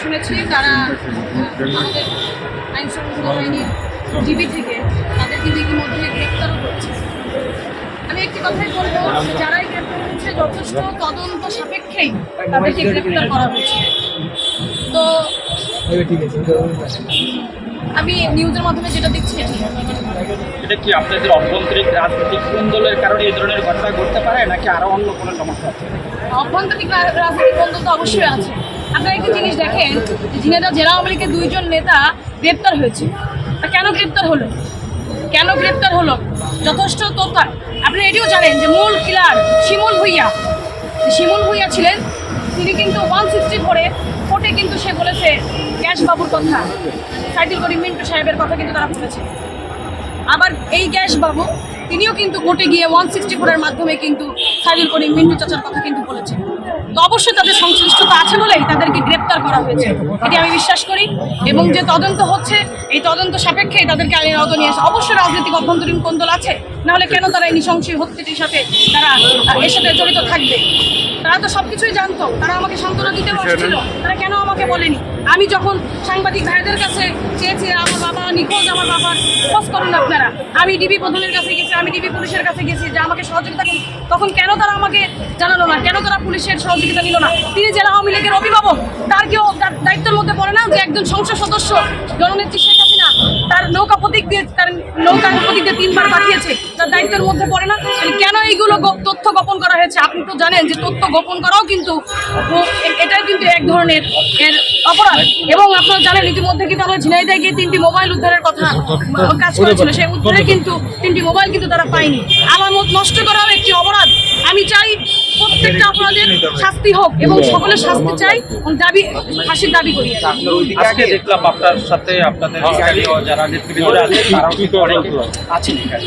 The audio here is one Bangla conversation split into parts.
শুনেছি তারা আমাদের আইন শৃঙ্খলা বাহিনীর ডিবি থেকে তাদের কিন্তু ইতিমধ্যে গ্রেপ্তারও করেছে। আমি একটি কথাই বলবো, যারাই গ্রেপ্তার হয়েছে যথেষ্ট তদন্ত সাপেক্ষেই তাদেরকে গ্রেপ্তার করা হয়েছে। তো আমি নিউজের মাধ্যমে যেটা দেখছি এটা কি আপনাদের অভ্যন্তরীণ রাজনৈতিক কোন্দলের কারণে এই ধরনের ঘটনা ঘটতে পারে, নাকি আরো অন্য কোনো সমস্যা আছে? অভ্যন্তরীণ রাজনৈতিক কোন্দল তো অবশ্যই আছে। আপনারা একটি জিনিস দেখেন, ঝিনাইদহ জেলা আওয়ামী লীগের 2 জন নেতা গ্রেপ্তার হয়েছে। তা কেন গ্রেপ্তার হলো? যথেষ্ট তথ্য আপনি এটিও জানেন যে মূল কিলার শিমুল ভুইয়া ছিলেন। তিনি কিন্তু 164 কোর্টে কিন্তু সে বলেছে গ্যাস বাবুর কথা, সাইদুল করিম মিন্টু সাহেবের কথা কিন্তু তারা বলেছে। আবার এই গ্যাস বাবু তিনিও কিন্তু কোর্টে গিয়ে 164 মাধ্যমে কিন্তু সাইদুল করিম মিন্টু চাচার কথা কিন্তু বলেছে। তো অবশ্যই তাদের সংশ্লিষ্টতা আছে বলেই তাদেরকে গ্রেপ্তার করা হয়েছে, এটি আমি বিশ্বাস করি। এবং যে তদন্ত হচ্ছে, এই তদন্ত সাপেক্ষে তাদেরকে আইনের আওতায় নিয়ে আসে। অবশ্যই রাজনৈতিক অভ্যন্তরীণ কোন্দল আছে, নাহলে কেন তারা এই নৃশংস হত্যাটির সাথে তারা এর সাথে জড়িত থাকবে? তারা তো সবকিছুই জানতো, তারা আমাকে সান্ত্বনা দিতেও আসছিল, তারা কেন আমাকে বলেনি? আমি যখন সাংবাদিক ভাইদের কাছে চেয়েছি আমার বাবা নিখোঁজ, আমার বাবার খোঁজ করুন আপনারা, আমি ডিবি প্রধানের কাছে গেছি, আমি ডিবি পুলিশের কাছে গেছি যে আমাকে সহযোগিতা করুন, তখন কেন তারা আমাকে জানালো না? কেন তারা পুলিশের সহযোগিতা নিল না? তিনি জেলা আওয়ামী লীগের অভিভাবক, তার কেউ তার দায়িত্বের মধ্যে পড়ে না যে একজন সংসদ সদস্য জননেত্রী শেখ হাসিনা তার নৌকা প্রতীক দিয়ে 3বার পাঠিয়েছে, তার দায়িত্বের মধ্যে পড়ে না? কেন এইগুলো তথ্য গোপন করা হয়েছে? আপনি তো জানেন যে তথ্য গোপন করাও কিন্তু এটাই কিন্তু এক ধরনের এর অপরাধ। এবং আপনারা জানেন ইতিমধ্যে কিন্তু আমরা ঝিনাইদহে গিয়ে 3টি মোবাইল উদ্ধারের কথা কাজ করেছিল, সেই উদ্ধারে কিন্তু 3টি মোবাইল কিন্তু তারা পায়নি। আমার মত নষ্ট করাও একটি অপরাধ। আমি চাই প্রত্যেকটা অপরাধের শাস্তি হোক এবং সকলের শাস্তি চাই, ফাঁসির দাবি করি। আজকে দেখলাম আপনার সাথে আপনাদের স্থানীয় যারা নেতৃবৃন্দরা আছে তারাও কিন্তু অনেকে আছেন এখানে।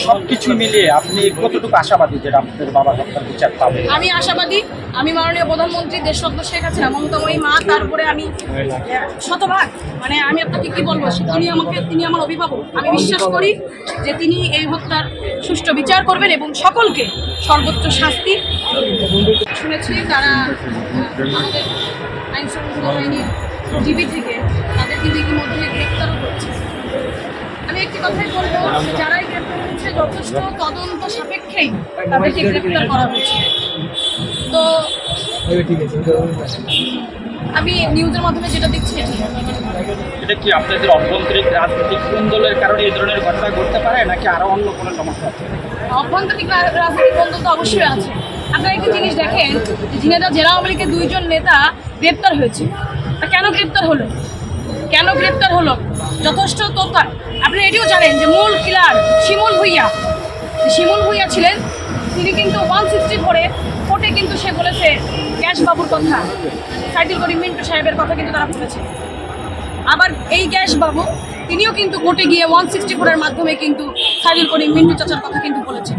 সবকিছু মিলিয়ে আপনি কতটুকু আশাবাদী যে আপনাদের বাবা হত্যার বিচার পাবে? আমি আশাবাদী। আমি মাননীয় প্রধানমন্ত্রী দেশরত্ন শেখ হাসিনা মমতাময়ী মা, তারপরে আমি শতভাগ, মানে আমি আপনাকে কি বলবো, তিনি আমার অভিভাবক। আমি বিশ্বাস করি যে তিনি এই হত্যার সুষ্ঠু বিচার করবেন এবং সকলকে সর্বোচ্চ শাস্তি। শুনেছি তারা আমাদের আইন শৃঙ্খলা বাহিনীর ডিবি থেকে তাদের কিন্তু ইতিমধ্যে গ্রেপ্তারও করেছে। আমি একটি কথাই বলবো, যারাই গ্রেপ্তার হয়েছে যথেষ্ট তদন্ত সাপেক্ষেই তাদেরকে গ্রেপ্তার করা হয়েছে। তো আমি নিউজের মাধ্যমে যেটা দেখছি এটা কি আপনাদের অভ্যন্তরীণ রাজনৈতিক কোন্দলের কারণে এই ধরনের ঘটনা ঘটতে পারে, নাকি আরো অন্য কোনো সমস্যা আছে? অভ্যন্তরীণ রাজনৈতিক কোন্দল তো অবশ্যই আছে। আপনারা একটি জিনিস দেখেন, ঝিনাইদহ জেলা আওয়ামী লীগের 2 জন নেতা গ্রেপ্তার হয়েছে। তা কেন গ্রেপ্তার হলো? যথেষ্ট তথ্য আপনি এটিও জানেন যে মূল কিলার শিমুল ভুইয়া ছিলেন। তিনি কিন্তু 164 কোর্টে কিন্তু সে বলেছে গ্যাস বাবুর কথা, সাইদুল করিম মিন্টু সাহেবের কথা কিন্তু তারা বলেছে। আবার এই গ্যাস বাবু তিনিও কিন্তু কোর্টে গিয়ে 164 মাধ্যমে কিন্তু সাইদুল করিম মিন্টু চাচার কথা কিন্তু বলেছে।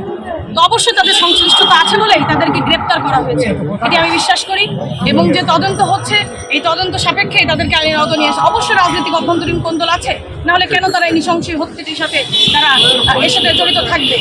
তো অবশ্যই তাদের সংশ্লিষ্টতা আছে বলেই তাদেরকে গ্রেপ্তার করা হয়েছে, এটি আমি বিশ্বাস করি। এবং যে তদন্ত হচ্ছে, এই তদন্ত সাপেক্ষেই তাদেরকে আইনের আওতায় নিয়ে আসে। অবশ্যই রাজনৈতিক অভ্যন্তরীণ কোন্দল আছে, নাহলে কেন তারা এই নৃশংস হত্যাটির সাথে তারা এর সাথে জড়িত থাকবে?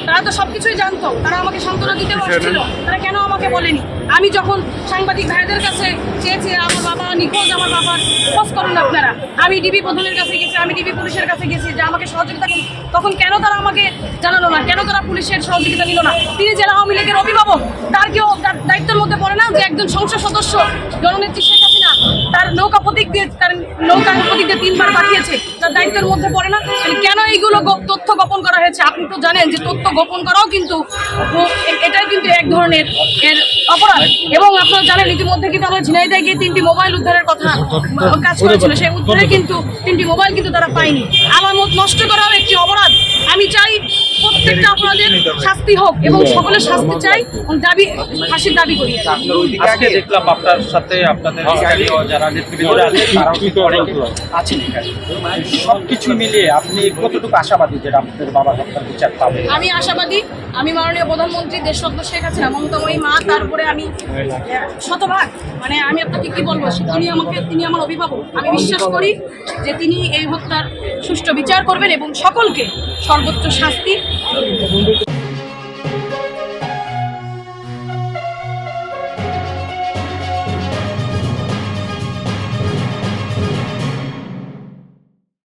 তারা তো সবকিছুই জানতো, তারা আমাকে সান্ত্বনা দিতেও আসছিল, তারা কেন আমাকে বলেনি? আমি যখন সাংবাদিক ভাইদের কাছে চেয়েছি আমার বাবা নিখোঁজ, আমার বাবার খোঁজ করুন আপনারা, আমি ডিবি প্রধানের কাছে গেছি, আমি ডিবি পুলিশের কাছে গেছি যে আমাকে সহযোগিতা করুন, তখন কেন তারা আমাকে জানালো না? কেন তারা পুলিশের সহযোগিতা নিল না? তিনি জেলা আওয়ামী লীগের অভিভাবক, তার কেউ তার দায়িত্বের মধ্যে পড়ে না যে একজন সংসদ সদস্য জননেত্রী শেখ হাসিনা তার নৌকা প্রতীক দিয়ে 3বার পাঠিয়েছে, তার দায়িত্বের মধ্যে পড়ে না? কেন এইগুলো তথ্য গোপন করা হয়েছে? আপনি তো জানেন যে তথ্য গোপন করাও কিন্তু এটাই কিন্তু এক ধরনের এর অপরাধ। এবং আপনারা জানেন ইতিমধ্যে কিন্তু আমরা ঝিনাইদহে গিয়ে 3টি মোবাইল উদ্ধারের কথা কাজ করেছিল, সেই উদ্ধারে কিন্তু 3টি মোবাইল কিন্তু তারা পায়নি। আমার মত নষ্ট করাও একটি অপরাধ। আমি চাই প্রত্যেকটা অপরাধের শাস্তি হোক এবং সকলের শাস্তি চাই, ফাঁসির দাবি করি। আজকে দেখলাম আপনার সাথে আপনাদের স্থানীয় যারা নেতৃবৃন্দরা আছে তারাও কিন্তু অনেকে আছেন এখানে। সবকিছু মিলিয়ে আপনি কতটুকু আশাবাদী যে আপনাদের বাবা হত্যার বিচার পাবে? আমি আশাবাদী। আমি মাননীয় প্রধানমন্ত্রী দেশরত্ন শেখ হাসিনা মমতাময়ী মা, তারপরে আমি শতভাগ, মানে আমি আপনাকে কি বলবো, তিনি আমার অভিভাবক। আমি বিশ্বাস করি যে তিনি এই হত্যার সুষ্ঠু বিচার করবেন এবং সকলকে সর্বোচ্চ শাস্তি।